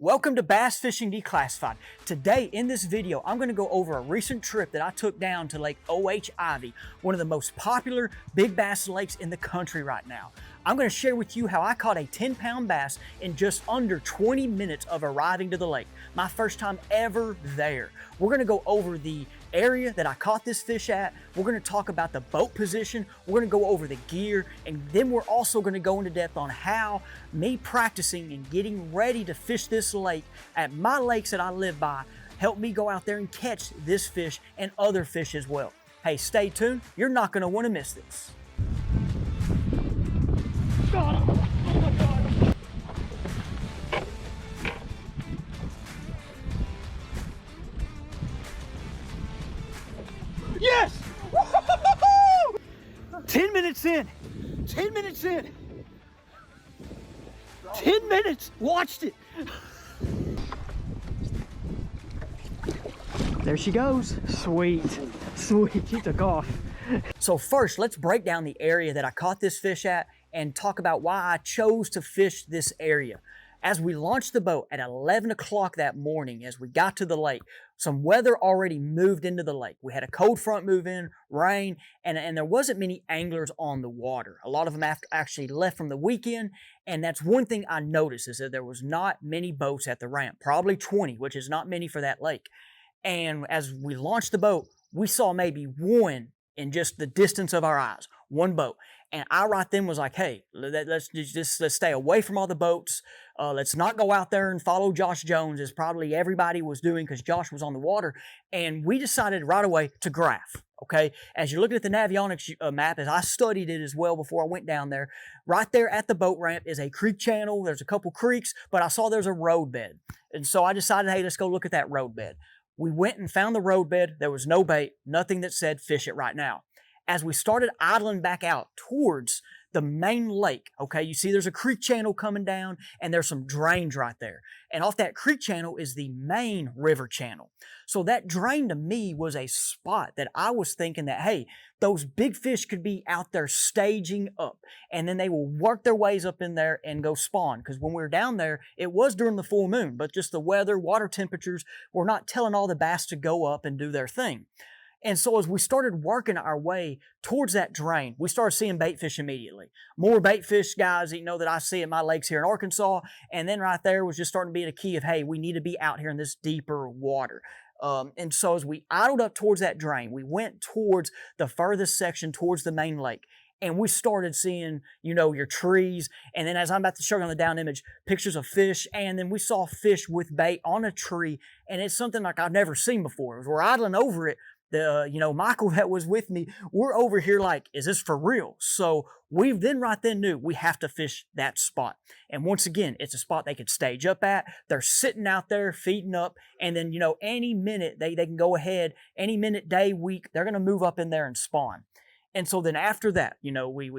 Welcome to Bass Fishing Declassified. Today in this video, I'm going to go over a recent trip that I took down to Lake O.H. Ivie, one of the most popular big bass lakes in the country right now. I'm going to share with you how I caught a 10-pound bass in just under 20 minutes of arriving to the lake. My first time ever there. We're going to go over the area that I caught this fish at. We're going to talk about the boat position. We're going to go over the gear, and then we're also going to go into depth on how me practicing and getting ready to fish this lake at my lakes that I live by helped me go out there and catch this fish and other fish as well. Hey, stay tuned. You're not going to want to miss this. Oh my God. Yes! 10 minutes in. 10 minutes in. 10 minutes. Watched it. There she goes. Sweet. Sweet. She took off. So first, let's break down the area that I caught this fish at and talk about why I chose to fish this area. As we launched the boat at 11 o'clock that morning, as we got to the lake, some weather already moved into the lake. We had a cold front move in, rain, and there wasn't many anglers on the water. A lot of them actually left from the weekend, and that's one thing I noticed is that there was not many boats at the ramp, probably 20, which is not many for that lake. And as we launched the boat, we saw maybe one in just the distance of our eyes, one boat. And I right then was like, hey, let's stay away from all the boats. Let's not go out there and follow Josh Jones, as probably everybody was doing because Josh was on the water. And we decided right away to graph, okay? As you're looking at the Navionics map, as I studied it as well before I went down there, right there at the boat ramp is a creek channel. There's a couple creeks, but I saw there's a road bed. And so I decided, hey, let's go look at that road bed. We went and found the road bed. There was no bait, nothing that said fish it right now. As we started idling back out towards the main lake, okay, you see there's a creek channel coming down and there's some drains right there. And off that creek channel is the main river channel. So that drain to me was a spot that I was thinking that, hey, those big fish could be out there staging up and then they will work their ways up in there and go spawn. Because when we were down there, it was during the full moon, but just the weather, water temperatures were not telling all the bass to go up and do their thing. And so as we started working our way towards that drain, we started seeing bait fish immediately. More bait fish, guys, you know, that I see at my lakes here in Arkansas. And then right there was just starting to be the key of, hey, we need to be out here in this deeper water. And so as we idled up towards that drain, we went towards the furthest section towards the main lake. And we started seeing, you know, your trees. And then as I'm about to show you on the down image, pictures of fish. And then we saw fish with bait on a tree. And it's something like I've never seen before. As we're idling over it, Michael that was with me, we're over here like, is this for real? So we then right then knew we have to fish that spot. And once again, it's a spot they could stage up at. They're sitting out there feeding up. And then, you know, any minute they can go ahead, any minute, day, week, they're going to move up in there and spawn. And so then after that, you know, we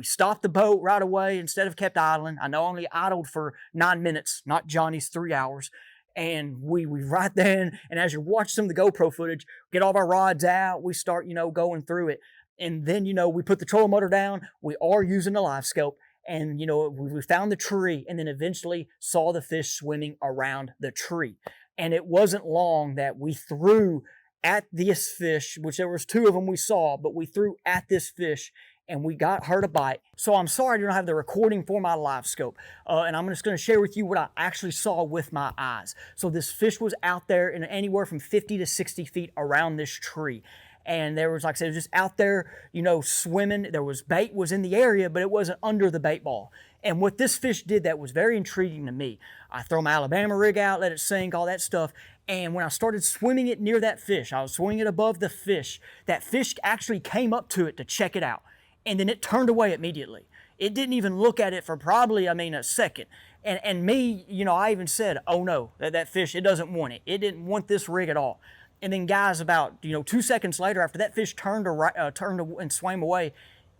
stopped the boat right away instead of kept idling. I know I only idled for 9 minutes, not Johnny's 3 hours. And we right then, and as you watch some of the GoPro footage, get all of our rods out, we start, you know, going through it. And then, you know, we put the trolling motor down, we are using the live scope, and, you know, we found the tree and then eventually saw the fish swimming around the tree. And it wasn't long that we threw at this fish, which there was 2 of them we saw, but we threw at this fish and we got her to bite. So I'm sorry I don't have the recording for my live scope. And I'm just gonna share with you what I actually saw with my eyes. So this fish was out there in anywhere from 50 to 60 feet around this tree. And there was, like I said, it was just out there, you know, swimming. There was bait was in the area, but it wasn't under the bait ball. And what this fish did that was very intriguing to me, I throw my Alabama rig out, let it sink, all that stuff. And when I started swimming it near that fish, I was swimming it above the fish, that fish actually came up to it to check it out. And then it turned away immediately. It didn't even look at it for probably, a second. And me, you know, I even said, oh no, that fish, it doesn't want it. It didn't want this rig at all. And then guys, about, you know, 2 seconds later, after that fish turned and swam away,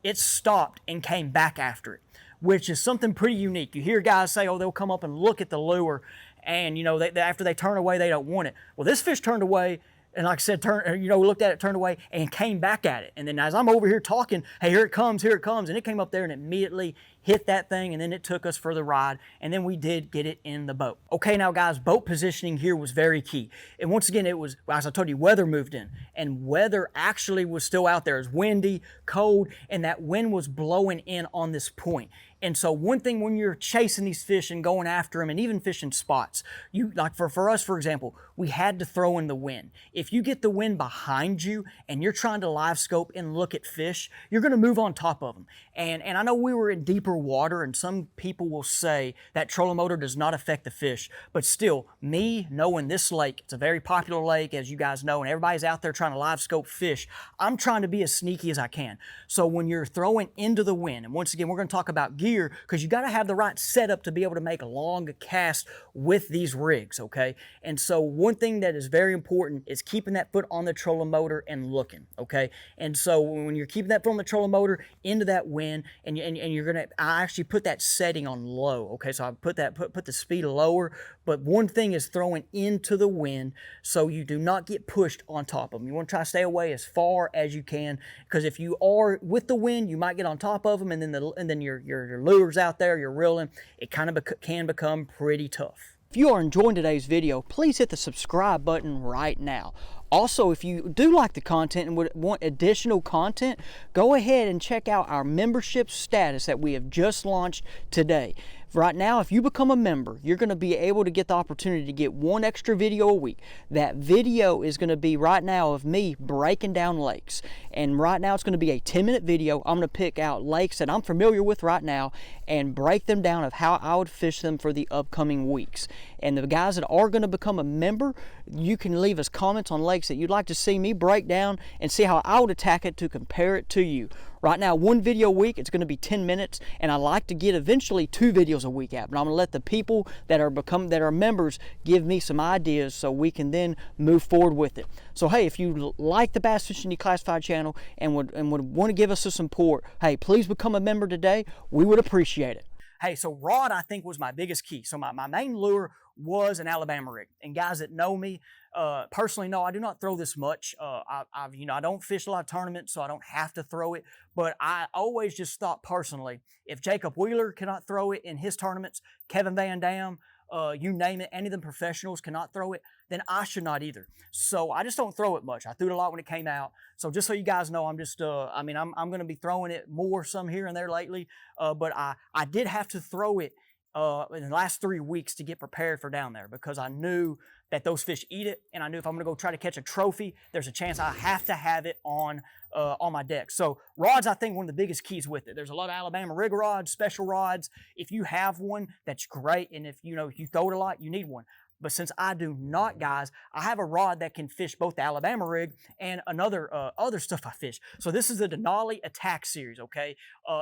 it stopped and came back after it, which is something pretty unique. You hear guys say, oh, they'll come up and look at the lure and, you know, after they turn away, they don't want it. Well, this fish turned away, And like I said, looked at it, turned away, and came back at it. And then as I'm over here talking, hey, here it comes, and it came up there and immediately hit that thing, and then it took us for the ride, and then we did get it in the boat. Okay, now guys, boat positioning here was very key. And once again, it was, as I told you, weather moved in, and weather actually was still out there. It was windy, cold, and that wind was blowing in on this point. And so one thing when you're chasing these fish and going after them and even fishing spots, you like for us, for example, we had to throw in the wind. If you get the wind behind you and you're trying to live scope and look at fish, you're going to move on top of them. And I know we were in deeper water, and some people will say that trolling motor does not affect the fish, but still, me knowing this lake, it's a very popular lake, as you guys know, and everybody's out there trying to live scope fish, I'm trying to be as sneaky as I can. So when you're throwing into the wind, and once again, we're going to talk about gear, because you got to have the right setup to be able to make a long cast with these rigs, okay? And so one thing that is very important is keeping that foot on the trolling motor and looking, okay? And so when you're keeping that foot on the trolling motor into that wind, and you're gonna, I actually put that setting on low, okay? So I put the speed lower, but one thing is throwing into the wind so you do not get pushed on top of them. You want to try to stay away as far as you can, because if you are with the wind, you might get on top of them, and then your lures out there, you're reeling, it kind of can become pretty tough. If you are enjoying today's video, please hit the subscribe button right now. Also, if you do like the content and would want additional content, go ahead and check out our membership status that we have just launched today. Right now, if you become a member, you're going to be able to get the opportunity to get one extra video a week. That video is going to be right now of me breaking down lakes. And right now it's going to be a 10-minute video. I'm going to pick out lakes that I'm familiar with right now and break them down of how I would fish them for the upcoming weeks. And the guys that are going to become a member, you can leave us comments on lakes that you'd like to see me break down and see how I would attack it to compare it to you. Right now, one video a week, it's going to be 10 minutes, and I like to get eventually 2 videos a week out. But I'm going to let the people that are members give me some ideas so we can then move forward with it. So hey, if you like the Bass Fishing Declassified channel and would want to give us some support, hey, please become a member today. We would appreciate it. Hey, so rod, I think, was my biggest key. So my main lure was an Alabama rig. And guys that know me personally know I do not throw this much. I don't fish a lot of tournaments, so I don't have to throw it. But I always just thought personally, if Jacob Wheeler cannot throw it in his tournaments, Kevin Van Dam, you name it, any of them professionals cannot throw it, then I should not either. So I just don't throw it much. I threw it a lot when it came out. So just so you guys know, I'm just, I'm going to be throwing it more some here and there lately. But I did have to throw it in the last 3 weeks to get prepared for down there, because I knew that those fish eat it, and I knew if I'm going to go try to catch a trophy, there's a chance I have to have it on my deck. So rods, I think, one of the biggest keys with it. There's a lot of Alabama rig rods, special rods. If you have one, that's great, and if you throw it a lot, you need one. But since I do not, guys, I have a rod that can fish both the Alabama rig and other stuff I fish. So this is the Denali Attack Series, okay?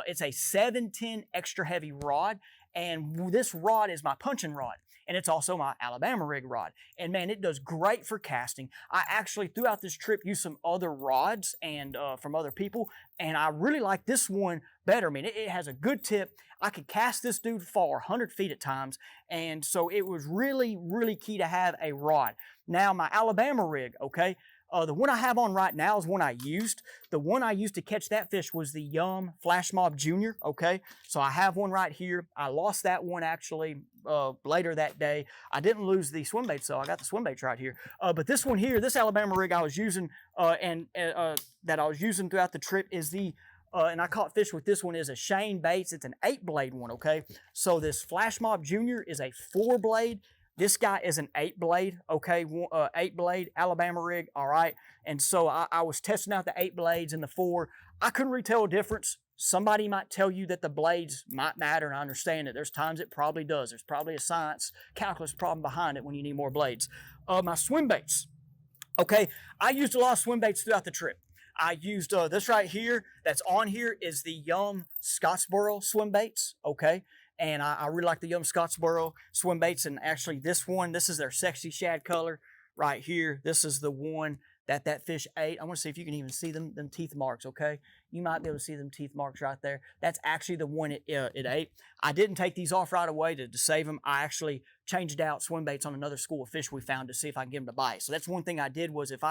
It's a 710 extra heavy rod, and this rod is my punching rod. And it's also my Alabama rig rod. And man, it does great for casting. I actually, throughout this trip, used some other rods and from other people, and I really like this one better. I mean, it has a good tip. I could cast this dude far, 100 feet at times, and so it was really, really key to have a rod. Now, my Alabama rig, okay, the one I have on right now is one I used. The one I used to catch that fish was the Yum Flash Mob Junior, okay? So I have one right here. I lost that one actually later that day. I didn't lose the swim baits though. I got the swim baits right here. But this one here, this Alabama rig I was using that I was using throughout the trip is the and I caught fish with this one, is a Shane Baits. It's an 8-blade one, okay? So this Flash Mob Junior is a 4-blade. This guy is an 8-blade, okay, 8-blade Alabama rig, all right? And so I was testing out the 8 blades and the 4. I couldn't really tell a difference. Somebody might tell you that the blades might matter, and I understand it. There's times it probably does. There's probably a science, calculus problem behind it when you need more blades. My swim baits, okay, I used a lot of swim baits throughout the trip. I used this right here that's on here is the Yum Scottsboro swim baits, okay? And I really like the Yum Scottsboro swim baits. And actually this is their sexy shad color right here. This is the one that fish ate. I want to see if you can even see them teeth marks, okay? You might be able to see them teeth marks right there. That's actually the one it ate. I didn't take these off right away to save them. I actually changed out swim baits on another school of fish we found to see if I can get them to bite. So that's one thing I did was if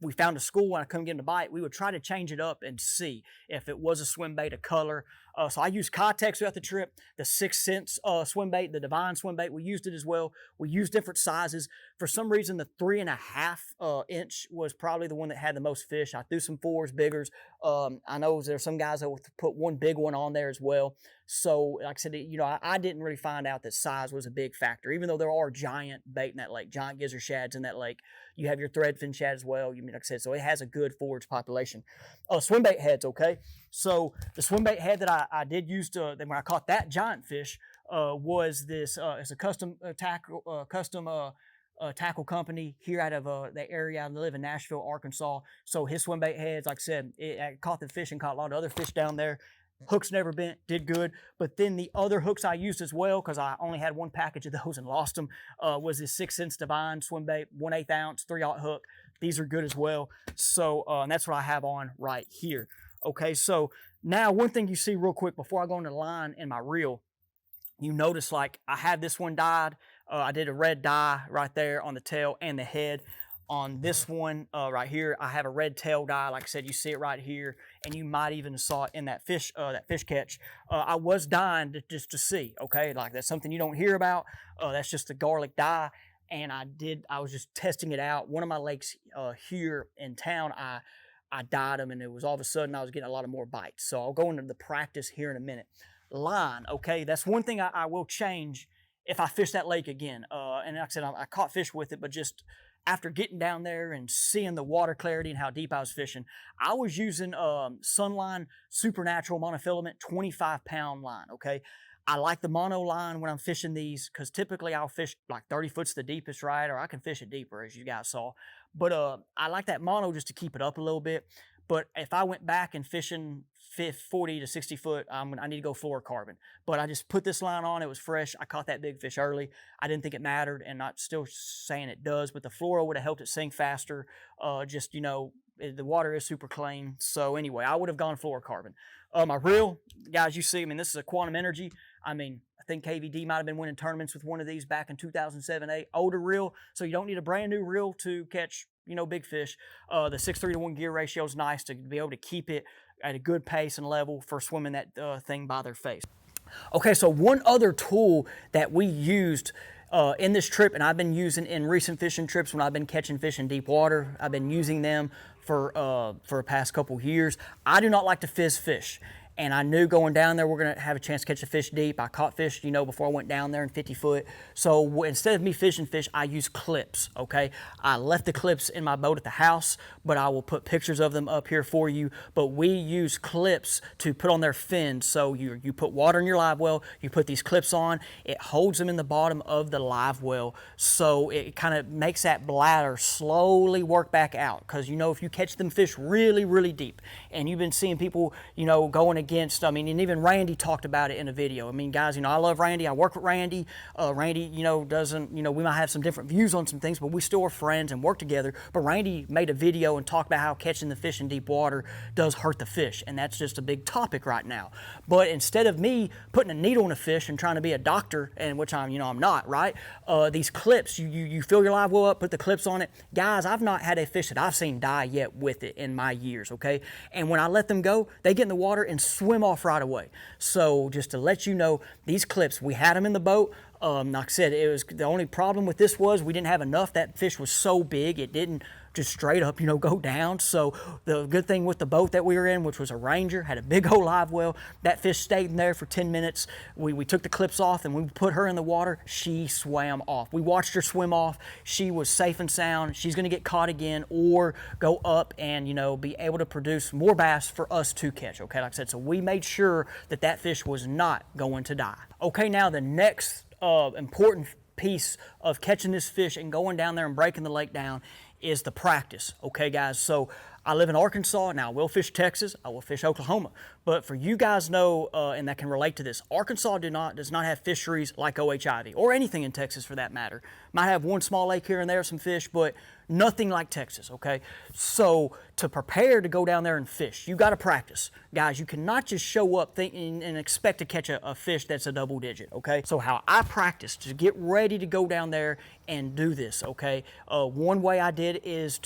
we found a school and I couldn't get them to bite, we would try to change it up and see if it was a swim bait, a color. So I used Context throughout the trip, the 6 cents swim bait, the Divine swim bait. We used it as well. We used different sizes. For some reason, the 3.5 inch was probably the one that had the most fish. I threw some 4s, biggers. I know there's some guys that will put one big one on there as well. So like I said, you know, I didn't really find out that size was a big factor, even though there are giant bait in that lake, giant gizzard shads in that lake. You have your threadfin shad as well. You mean, like I said, so it has a good forage population. Swim bait heads, okay? So the swim bait head that I did use to, when I caught that giant fish, was this, it's a custom tackle company here out of the area. I live in Nashville, Arkansas. So his swim bait heads, like I said, I caught the fish and caught a lot of other fish down there. Hooks never bent, did good. But then the other hooks I used as well, because I only had one package of those and lost them, was this 6 cents Divine swim bait, 1/8 ounce, 3/0 hook. These are good as well. So and that's what I have on right here. Okay, so now one thing you see real quick before I go into the line in my reel, you notice like I have this one dyed. I did a red dye right there on the tail and the head. On this one right here, I have a red tail dye. Like I said, you see it right here, and you might even saw it in that fish catch. I was dyeing just to see, okay? Like that's something you don't hear about. That's just the garlic dye, and I was just testing it out. One of my lakes here in town, I dyed them, and it was all of a sudden I was getting a lot of more bites. So I'll go into the practice here in a minute. Line, okay? That's one thing I will change if I fish that lake again. And like I said, I caught fish with it, but just after getting down there and seeing the water clarity and how deep I was fishing, I was using Sunline Supernatural monofilament 25-pound line, okay? I like the mono line when I'm fishing these because typically I'll fish like 30 foot's the deepest, right? Or I can fish it deeper, as you guys saw. But I like that mono just to keep it up a little bit. But if I went back and fishing 40 to 60 foot, I need to go fluorocarbon. But I just put this line on. It was fresh. I caught that big fish early. I didn't think it mattered, and not still saying it does, but the fluoro would have helped it sink faster. Just, you know, the water is super clean. So anyway, I would have gone fluorocarbon. My reel, guys, you see, I mean, this is a Quantum Energy. I mean, I think KVD might have been winning tournaments with one of these back in 2007-8. Older reel, so you don't need a brand new reel to catch, you know, big fish. The 6:3 to 1 gear ratio is nice to be able to keep it at a good pace and level for swimming that thing by their face. Okay, so one other tool that we used in this trip, and I've been using in recent fishing trips when I've been catching fish in deep water, I've been using them for the past couple years. I do not like to fizz fish. And I knew going down there we're going to have a chance to catch a fish deep. I caught fish, you know, before I went down there in 50 foot. So instead of me fishing fish, I use clips, okay? I left the clips in my boat at the house, but I will put pictures of them up here for you. But we use clips to put on their fins. So you put water in your live well, you put these clips on, it holds them in the bottom of the live well. So it kind of makes that bladder slowly work back out. Because, you know, if you catch them fish really, really deep, and you've been seeing people, you know, going against, I mean, and even Randy talked about it in a video. I mean, guys, you know, I love Randy. I work with Randy. Randy, you know, doesn't, you know, we might have some different views on some things, but we still are friends and work together. But Randy made a video and talked about how catching the fish in deep water does hurt the fish. And that's just a big topic right now. But instead of me putting a needle in a fish and trying to be a doctor, and which I'm, you know, I'm not, right? These clips, you fill your live well up, put the clips on it. Guys, I've not had a fish that I've seen die yet with it in my years, okay? And when I let them go, they get in the water and swim off right away. So just to let you know, these clips, we had them in the boat. Like I said, it was the only problem with this was we didn't have enough. That fish was so big, it didn't just straight up, you know, go down. So the good thing with the boat that we were in, which was a Ranger, had a big old live well. That fish stayed in there for 10 minutes. We took the clips off and we put her in the water. She swam off. We watched her swim off. She was safe and sound. She's going to get caught again or go up and, you know, be able to produce more bass for us to catch. Okay, like I said, so we made sure that that fish was not going to die. Okay, now the next important piece of catching this fish and going down there and breaking the lake down is the practice. Okay, guys, so I live in Arkansas. Now, I will fish Texas. I will fish Oklahoma. But for you guys know, and that can relate to this, Arkansas does not have fisheries like O.H. Ivie, or anything in Texas for that matter. Might have one small lake here and there, some fish, but nothing like Texas, okay? So to prepare to go down there and fish, you got to practice. Guys, you cannot just show up thinking and expect to catch a fish that's a double digit, okay? So how I practiced to get ready to go down there and do this, okay? One way I did is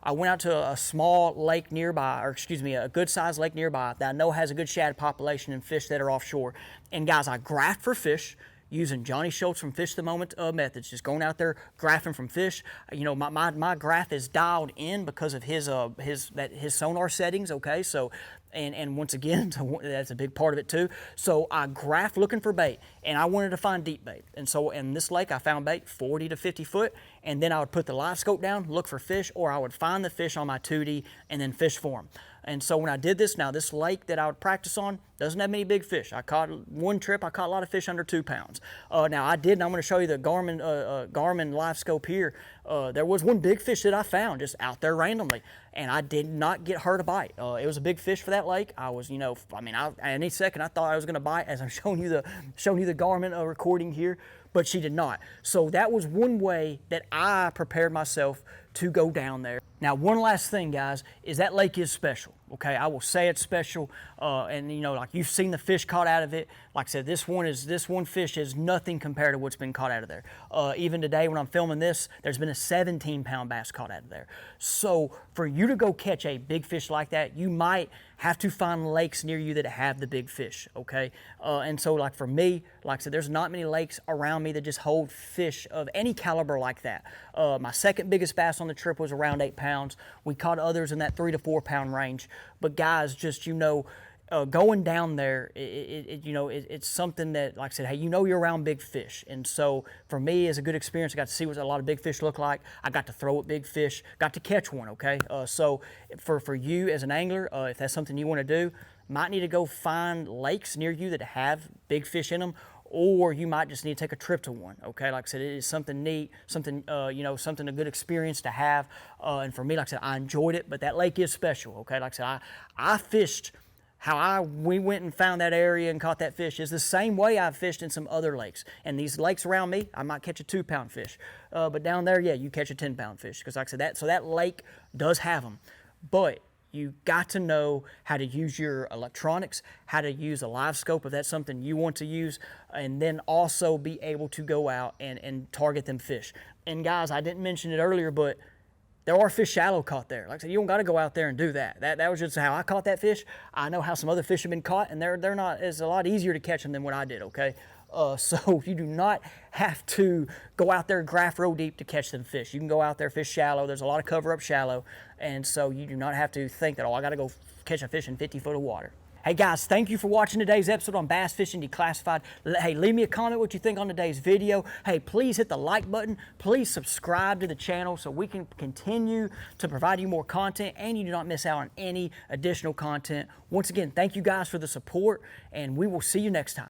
I went out to a small lake nearby, or excuse me, a good sized lake nearby that I know has a good shad population and fish that are offshore. And guys, I graphed for fish using Johnny Schultz from Fish the Moment methods, just going out there graphing from fish. You know, my graph is dialed in because of his sonar settings, okay? So, and once again, that's a big part of it too. So I graphed looking for bait, and I wanted to find deep bait. And so in this lake, I found bait 40 to 50 foot, and then I would put the live scope down, look for fish, or I would find the fish on my 2D and then fish for them. And so when I did this, now this lake that I would practice on doesn't have many big fish. I caught one trip, I caught a lot of fish under 2 pounds. Now I did, and I'm going to show you the Garmin live scope here. There was one big fish that I found just out there randomly, and I did not get her to bite. It was a big fish for that lake. I was, you know, I mean, any second I thought I was going to bite as I'm showing you the Garmin recording here, but she did not. So that was one way that I prepared myself to go down there. Now, one last thing, guys, is that lake is special, okay? I will say it's special, and you know, like you've seen the fish caught out of it. Like I said, this one fish is nothing compared to what's been caught out of there. Even today when I'm filming this, there's been a 17-pound bass caught out of there. So for you to go catch a big fish like that, you might have to find lakes near you that have the big fish, okay? And so like for me, like I said, there's not many lakes around me that just hold fish of any caliber like that. My second biggest bass on the trip was around 8 pounds. We caught others in that 3 to 4 pound range. But guys, just, you know, going down there, it's something that, like I said, hey, you know, you're around big fish. And so for me, it's a good experience. I got to see what a lot of big fish look like. I got to throw at big fish, got to catch one, okay? So for you as an angler, if that's something you want to do, might need to go find lakes near you that have big fish in them, or you might just need to take a trip to one, okay? Like I said, it is something neat, something, something a good experience to have. And for me, like I said, I enjoyed it, but that lake is special, okay? Like I said, I fished we went and found that area and caught that fish is the same way I've fished in some other lakes. And these lakes around me, I might catch a 2-pound fish. But down there, yeah, you catch a 10-pound fish. Because like I said, that lake does have them. But you got to know how to use your electronics, how to use a live scope if that's something you want to use, and then also be able to go out and target them fish. And guys, I didn't mention it earlier, but there are fish shallow caught there. Like I said, you don't got to go out there and do that. That was just how I caught that fish. I know how some other fish have been caught, and they're not. It's a lot easier to catch them than what I did. Okay, so you do not have to go out there and graph real deep to catch them fish. You can go out there, fish shallow. There's a lot of cover up shallow, and so you do not have to think that, oh, I got to go catch a fish in 50 foot of water. Hey guys, thank you for watching today's episode on Bass Fishing Declassified. Hey, leave me a comment what you think on today's video. Hey, please hit the like button. Please subscribe to the channel so we can continue to provide you more content and you do not miss out on any additional content. Once again, thank you guys for the support, and we will see you next time.